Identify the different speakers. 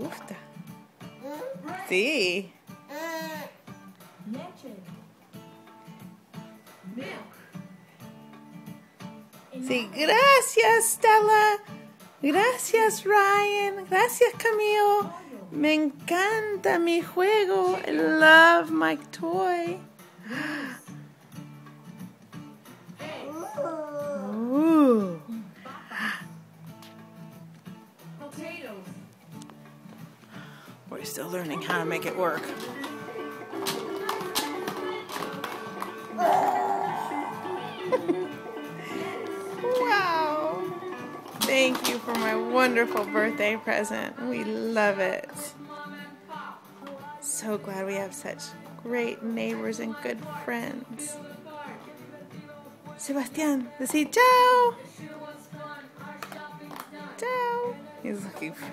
Speaker 1: gusta. Sí.
Speaker 2: Leche. Milk.
Speaker 1: Sí, gracias, Stella. Gracias, Ryan. Gracias, Camille. Me encanta mi juego. I love my toy. Ooh.
Speaker 2: Potatoes.
Speaker 1: We're still learning how to make it work. Wow. Thank you for my wonderful birthday present. We love it. So glad we have such great neighbors and good friends. Sebastian, decí ciao. Ciao. He's looking for